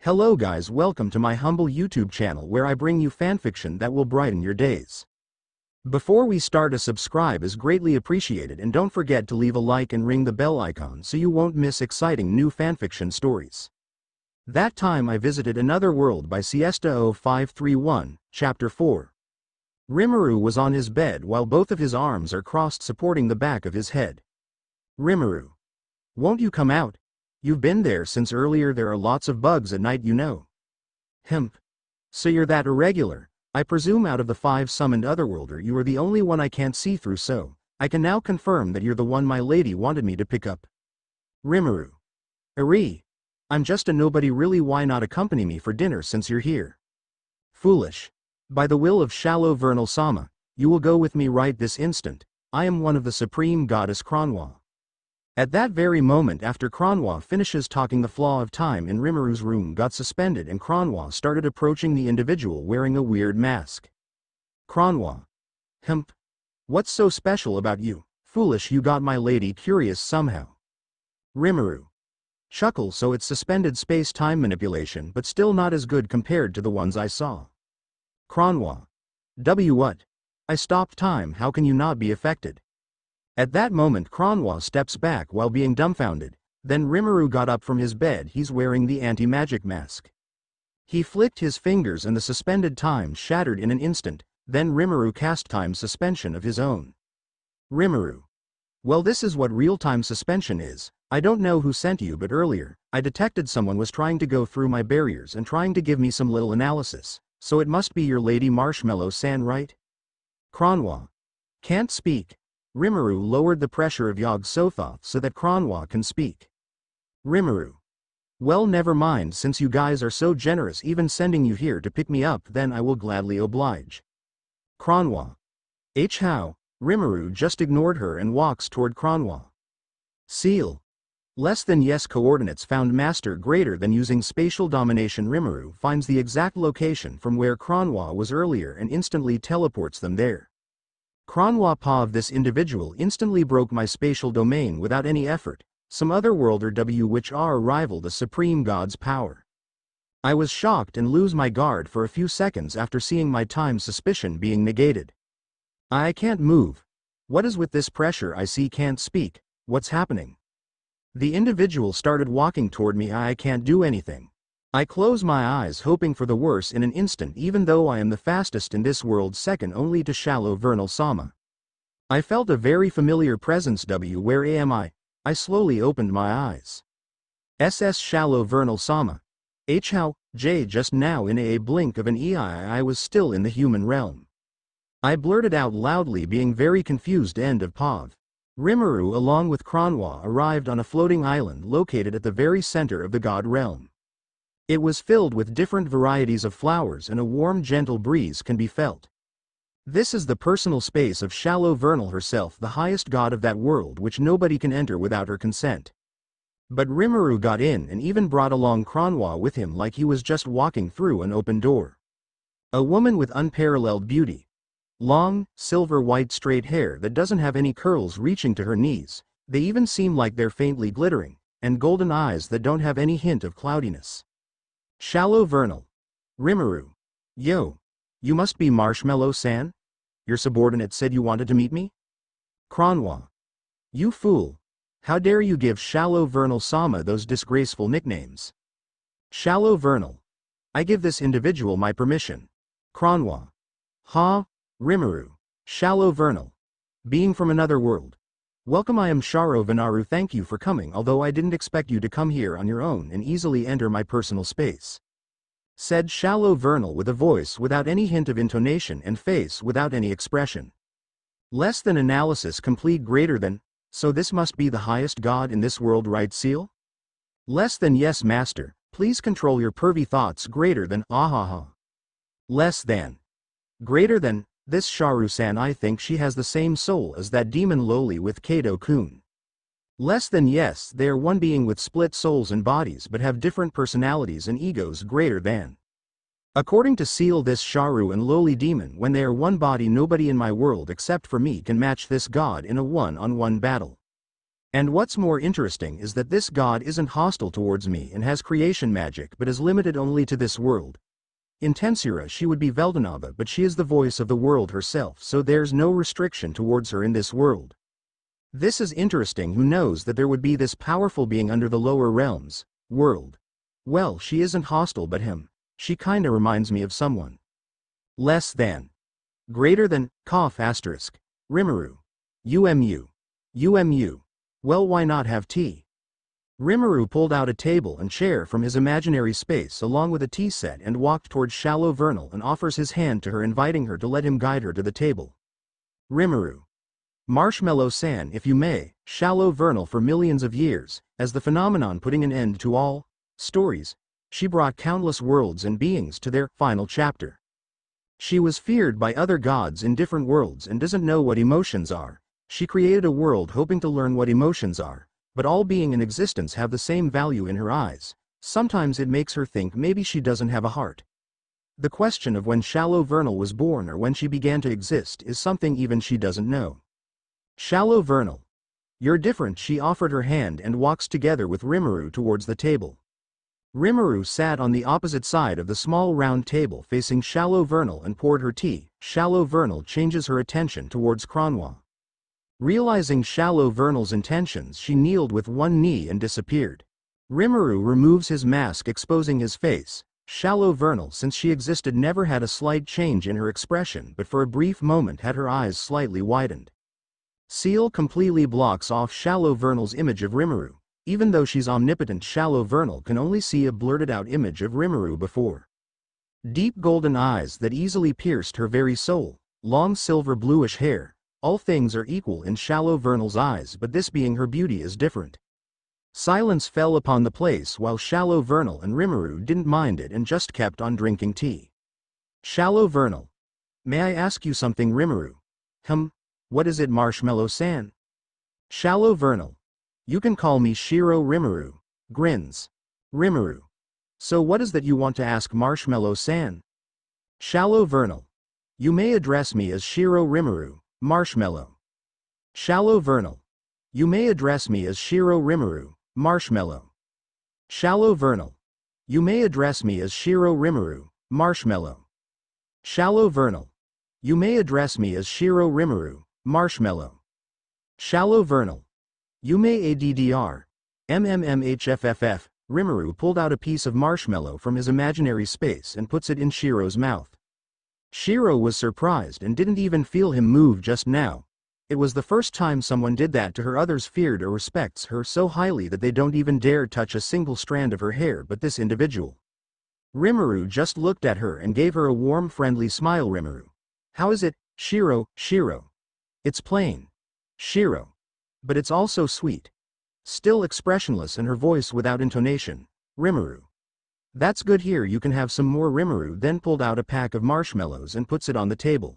Hello guys, welcome to my humble YouTube channel where I bring you fanfiction that will brighten your days. Before we start, a subscribe is greatly appreciated, and don't forget to leave a like and ring the bell icon so you won't miss exciting new fanfiction stories. That time I visited another world by Siesta0531, Chapter 4. Rimuru was on his bed while both of his arms are crossed supporting the back of his head. Rimuru. Won't you come out? You've been there since earlier. There are lots of bugs at night, you know. Hemp. So you're that irregular. I presume out of the 5 summoned otherworlder you are the only one I can't see through, so I can now confirm that you're the one my lady wanted me to pick up. Rimuru. Ari. I'm just a nobody really. Why not accompany me for dinner since you're here? Foolish. By the will of Shallow Vernal Sama, you will go with me right this instant. I am one of the supreme goddess Kronwa. At that very moment, after Kronwa finishes talking, the flaw of time in Rimuru's room got suspended and Kronwa started approaching the individual wearing a weird mask. Kronwa. Hemp. What's so special about you? Foolish, you got my lady curious somehow. Rimuru. Chuckle. So it's suspended space-time manipulation, but still not as good compared to the ones I saw. Kronwa. What? I stopped time, how can you not be affected? At that moment Kronwa steps back while being dumbfounded, then Rimuru got up from his bed. He's wearing the anti-magic mask. He flicked his fingers and the suspended time shattered in an instant, then Rimuru cast time suspension of his own. Rimuru. Well, this is what real-time suspension is. I don't know who sent you, but earlier, I detected someone was trying to go through my barriers and trying to give me some little analysis, so it must be your lady Marshmallow-san, right? Kronwa. Can't speak. Rimuru lowered the pressure of Yog-Sothoth so that Kronwa can speak. Rimuru. Well, never mind, since you guys are so generous even sending you here to pick me up, then I will gladly oblige. Kronwa. How? Rimuru just ignored her and walks toward Kronwa. Seal. Less than yes. Coordinates found. Master greater than using spatial domination. Rimuru finds the exact location from where Kronwa was earlier and instantly teleports them there. Kronwa paw of this individual instantly broke my spatial domain without any effort, some otherworlder which are rival the supreme god's power. I was shocked and lose my guard for a few seconds after seeing my time suspicion being negated. I can't move. What is with this pressure? I see. Can't speak. What's happening? The individual started walking toward me. I can't do anything. I close my eyes hoping for the worst. In an instant, even though I am the fastest in this world, second only to Shallow Vernal Sama, I felt a very familiar presence. Where am I? I slowly opened my eyes. Shallow Vernal Sama. How? Just now in a blink of an eye I was still in the human realm. I blurted out loudly, being very confused. End of POV. Rimuru along with Kronwa arrived on a floating island located at the very center of the god realm. It was filled with different varieties of flowers and a warm gentle breeze can be felt. This is the personal space of Shallow Vernal herself, the highest god of that world, which nobody can enter without her consent. But Rimuru got in and even brought along Kronwa with him like he was just walking through an open door. A woman with unparalleled beauty. Long, silver-white straight hair that doesn't have any curls reaching to her knees, they even seem like they're faintly glittering, and golden eyes that don't have any hint of cloudiness. Shallow Vernal. Rimuru. Yo. You must be Marshmallow-san? Your subordinate said you wanted to meet me? Kronwa. You fool. How dare you give Shallow Vernal Sama those disgraceful nicknames? Shallow Vernal. I give this individual my permission. Kronwa. Ha? Rimuru. Shallow Vernal. Being from another world. Welcome, I am Sharo Vanaru. Thank you for coming, although I didn't expect you to come here on your own and easily enter my personal space. Said Shallow Vernal with a voice without any hint of intonation and face without any expression. Less than analysis complete. Greater than, so this must be the highest god in this world, right, Seal? Less than yes, master, please control your pervy thoughts. Greater than, ahaha. Less than. Greater than, this Sharu-san, I think she has the same soul as that demon Loli with Kato-kun. Less than yes, they are one being with split souls and bodies but have different personalities and egos. Greater than. According to Seal, this Sharu and Loli demon, when they are one body, nobody in my world except for me can match this god in a one-on-one battle. And what's more interesting is that this god isn't hostile towards me and has creation magic but is limited only to this world. In Tensura she would be Veldanava, but she is the voice of the world herself, so there's no restriction towards her in this world. This is interesting. Who knows that there would be this powerful being under the lower realms, world. Well, she isn't hostile but him. She kinda reminds me of someone. Less than. Greater than, ***. Rimuru. UMU. Well, why not have tea? Rimuru pulled out a table and chair from his imaginary space along with a tea set and walked towards Shallow Vernal and offers his hand to her, inviting her to let him guide her to the table. Rimuru. Marshmallow-san, if you may, Shallow Vernal. For millions of years, as the phenomenon putting an end to all stories, she brought countless worlds and beings to their final chapter. She was feared by other gods in different worlds and doesn't know what emotions are. She created a world hoping to learn what emotions are, but all being in existence have the same value in her eyes. Sometimes it makes her think maybe she doesn't have a heart. The question of when Shallow Vernal was born or when she began to exist is something even she doesn't know. Shallow Vernal. You're different. She offered her hand and walks together with Rimuru towards the table. Rimuru sat on the opposite side of the small round table facing Shallow Vernal and poured her tea. Shallow Vernal changes her attention towards Cronwa. Realizing Shallow Vernal's intentions, she kneeled with one knee and disappeared. Rimuru removes his mask, exposing his face. Shallow Vernal, since she existed, never had a slight change in her expression, but for a brief moment had her eyes slightly widened. Seal completely blocks off Shallow Vernal's image of Rimuru. Even though she's omnipotent, Shallow Vernal can only see a blurted-out image of Rimuru before. Deep golden eyes that easily pierced her very soul. Long silver bluish hair. All things are equal in Shallow Vernal's eyes, but this being her beauty is different. Silence fell upon the place while Shallow Vernal and Rimuru didn't mind it and just kept on drinking tea. Shallow Vernal. May I ask you something, Rimuru? What is it, Marshmallow-san? Shallow Vernal. You can call me Shiro. Rimuru grins. Rimuru. So what is that you want to ask, Marshmallow-san? Shallow Vernal. You may address me as Shiro. Rimuru. Marshmallow. Shallow Vernal. You may address me as Shiro. Rimuru. Marshmallow. Shallow Vernal. You may address me as Shiro. Rimuru. Marshmallow. Shallow Vernal. You may address me as Shiro. Rimuru. Marshmallow. Shallow Vernal. You may addr. MMMHFFF. Rimuru pulled out a piece of marshmallow from his imaginary space and puts it in Shiro's mouth. Shiro was surprised and didn't even feel him move just now. It was the first time someone did that to her. Others feared or respects her so highly that they don't even dare touch a single strand of her hair, but this individual. Rimuru just looked at her and gave her a warm, friendly smile. Rimuru. How is it, Shiro? Shiro. It's plain. Shiro. But it's also sweet. Still expressionless and her voice without intonation. Rimuru. That's good. Here you can have some more. Rimuru then pulled out a pack of marshmallows and puts it on the table.